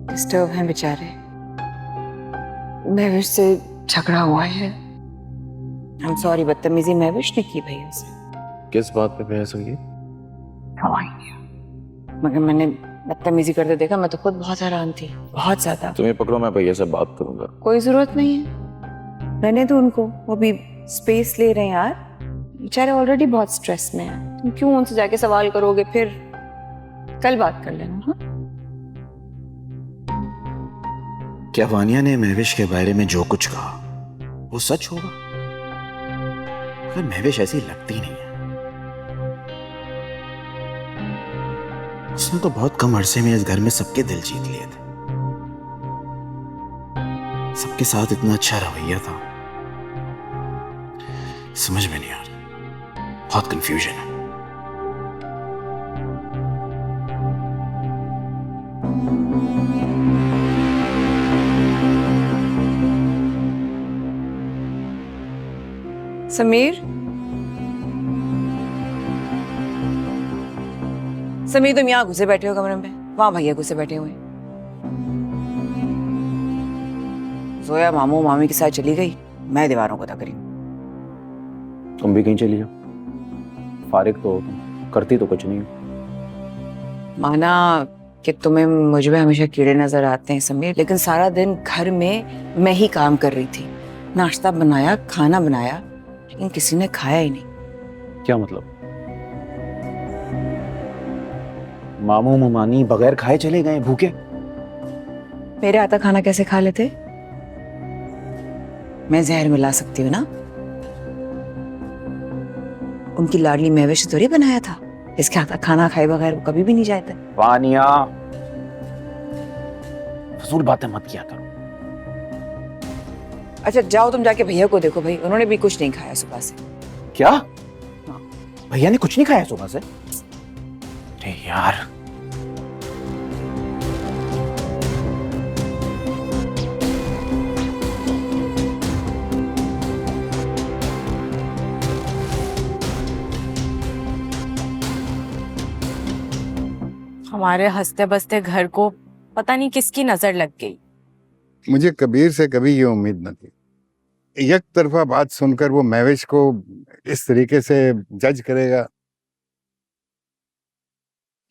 Disturb हैं बेचारे। महविश से झगड़ा हुआ है। आई एम सॉरी, बदतमीजी महविश ने की भैया से। किस बात पे बहस हुई? मगर मैंने बदतमीजी करते देखा, मैं तो खुद बहुत हैरान थी, बहुत ज्यादा। तुम्हें पकड़ो, मैं भैया से बात करूंगा। कोई जरूरत नहीं है, रहने दो उनको, वो भी स्पेस ले रहे हैं यार। बेचारे ऑलरेडी बहुत स्ट्रेस में हैं। तुम क्यों उनसे जाके सवाल करोगे? फिर कल बात कर लेना। हाँ, क्या वानिया ने महविश के बारे में जो कुछ कहा वो सच होगा? पर महविश ऐसी लगती नहीं है। उसने तो बहुत कम अरसे में इस घर में सबके दिल जीत लिए थे। सबके साथ इतना अच्छा रवैया था। समझ में नहीं आ रहा, बहुत कंफ्यूजन है। समीर, समीर तुम यहाँ घुसे बैठे हो कमरे में, वहां भैया घुसे बैठे हुए। जोया मामू मामी के साथ चली गई, मैं दीवारों को तक रही हूँ। तुम भी कहीं चली जाओ, फारिग तो हो तुम, करती तो कुछ नहीं हो। माना कि तुम्हें मुझ में हमेशा कीड़े नजर आते हैं समीर, लेकिन सारा दिन घर में मैं ही काम कर रही थी। नाश्ता बनाया, खाना बनाया, लेकिन किसी ने खाया ही नहीं। क्या मतलब? मामू मुमानी बगैर खाए चले गए, भूखे? मेरे हाथ का खाना कैसे खा लेते? मैं जहर मिला सकती हूँ ना? उनकी लाडली महविश थोड़ी बनाया था। इसके हाथ का खाना खाए बगैर वो कभी भी नहीं जाते। वानिया, फजूल बातें मत किया करो। अच्छा जाओ तुम जाके भैया को देखो, भाई उन्होंने भी कुछ नहीं खाया सुबह से। क्या? भैया ने कुछ नहीं खाया सुबह से? अरे यार, हमारे हंसते बसते घर को पता नहीं किसकी नजर लग गई। मुझे कबीर से कभी ये उम्मीद न थी। एक तरफा बात सुनकर वो महविश को इस तरीके से जज करेगा।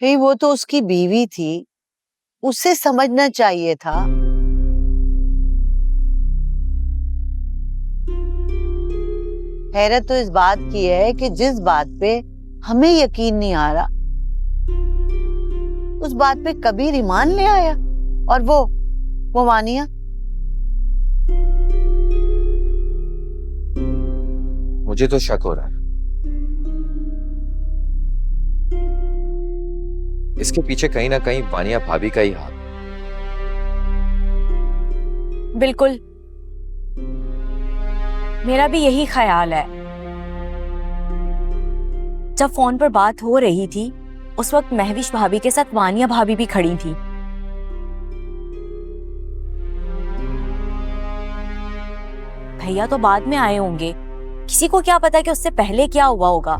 हे, वो तो उसकी बीवी थी, उससे समझना चाहिए था। हैरत तो इस बात की है कि जिस बात पे हमें यकीन नहीं आ रहा, उस बात पे कबीर ईमान ले आया। और वो वानिया, मुझे तो शक हो रहा है इसके पीछे कहीं ना कहीं वानिया भाभी का ही हाथ। बिल्कुल, मेरा भी यही ख्याल है। जब फोन पर बात हो रही थी उस वक्त महविश भाभी के साथ वानिया भाभी भी खड़ी थी। भैया तो बाद में आए होंगे, किसी को क्या पता कि उससे पहले क्या हुआ होगा।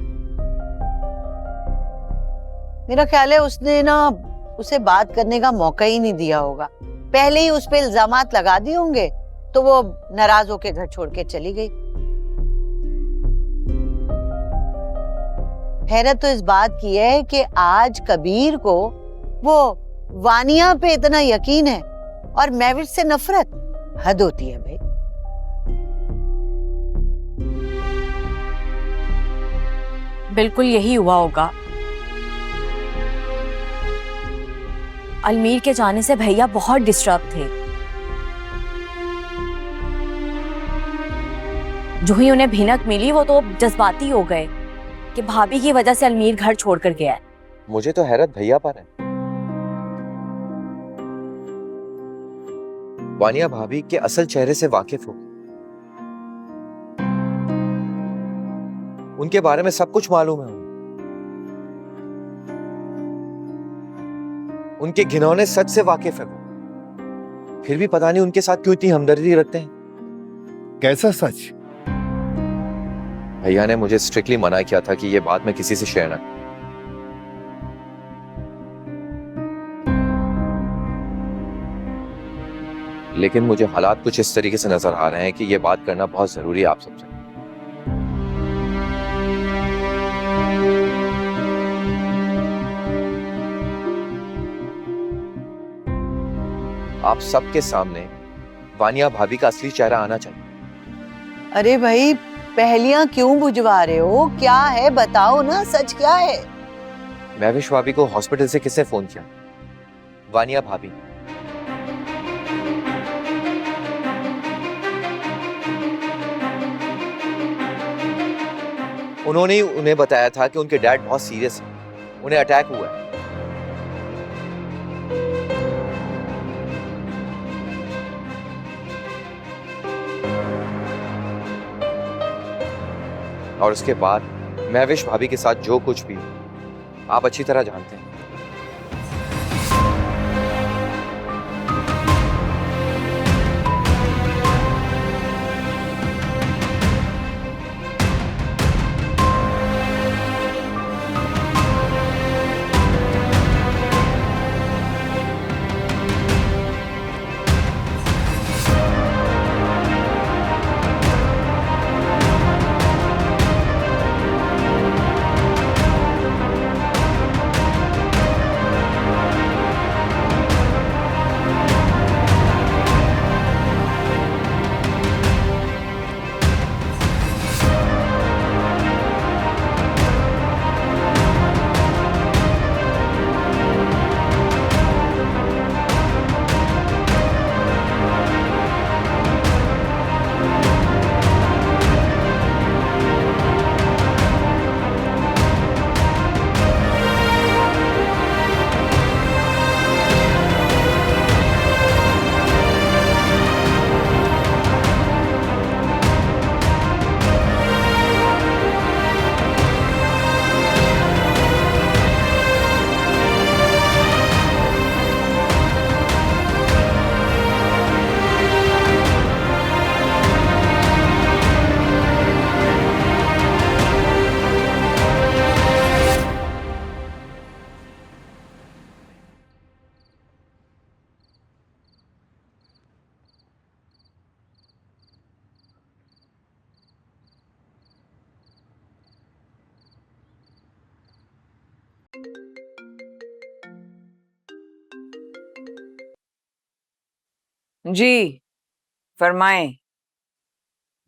मेरा ख्याल है उसने ना उसे बात करने का मौका ही नहीं दिया होगा। पहले ही उस पे इल्जामात लगा दिए होंगे तो वो नाराज होकर घर छोड़ के चली गई। हैरत तो इस बात की है कि आज कबीर को वो वानिया पे इतना यकीन है और महविश से नफरत। हद होती है भाई। बिल्कुल यही हुआ होगा। अलमीर के जाने से भैया बहुत डिस्टर्ब थे। जो ही उन्हें भिनक मिली वो तो जज्बाती हो गए कि भाभी की वजह से अलमीर घर छोड़कर गया है। मुझे तो हैरत भैया पर है। वानिया भाभी के असल चेहरे से वाकिफ हो, उनके बारे में सब कुछ मालूम है। उनके घिनौने सच से वाकिफ है वो, फिर भी पता नहीं उनके साथ क्यों इतनी हमदर्दी रखते हैं। कैसा सच? भैया ने मुझे स्ट्रिक्टली मना किया था कि ये बात मैं किसी से शेयर ना करूं। लेकिन मुझे हालात कुछ इस तरीके से नजर आ रहे हैं कि ये बात करना बहुत जरूरी है आप सबसे। आप सबके सामने वानिया भाभी का असली चेहरा आना चाहिए। अरे भाई, पहलियां क्यों बुझवा रहे हो? क्या है बताओ ना, सच क्या है? महविश भाभी को हॉस्पिटल से किसने फोन किया? वानिया भाभी। उन्होंने ही उन्हें बताया था कि उनके डैड बहुत सीरियस हैं, उन्हें अटैक हुआ है। और उसके बाद महविश भाभी के साथ जो कुछ भी आप अच्छी तरह जानते हैं। जी फरमाएं।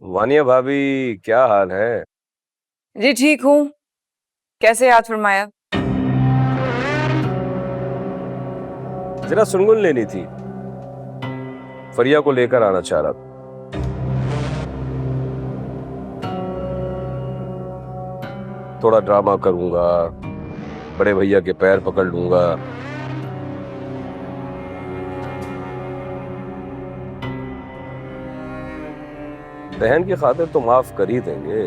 वानिया भाभी, क्या हाल है? जी ठीक हूँ। कैसे याद फरमाया? जरा सुनगुन लेनी थी, फरिया को लेकर आना चाह रहा था। थोड़ा ड्रामा करूंगा, बड़े भैया के पैर पकड़ लूंगा। बहन की खातिर तो माफ कर ही देंगे।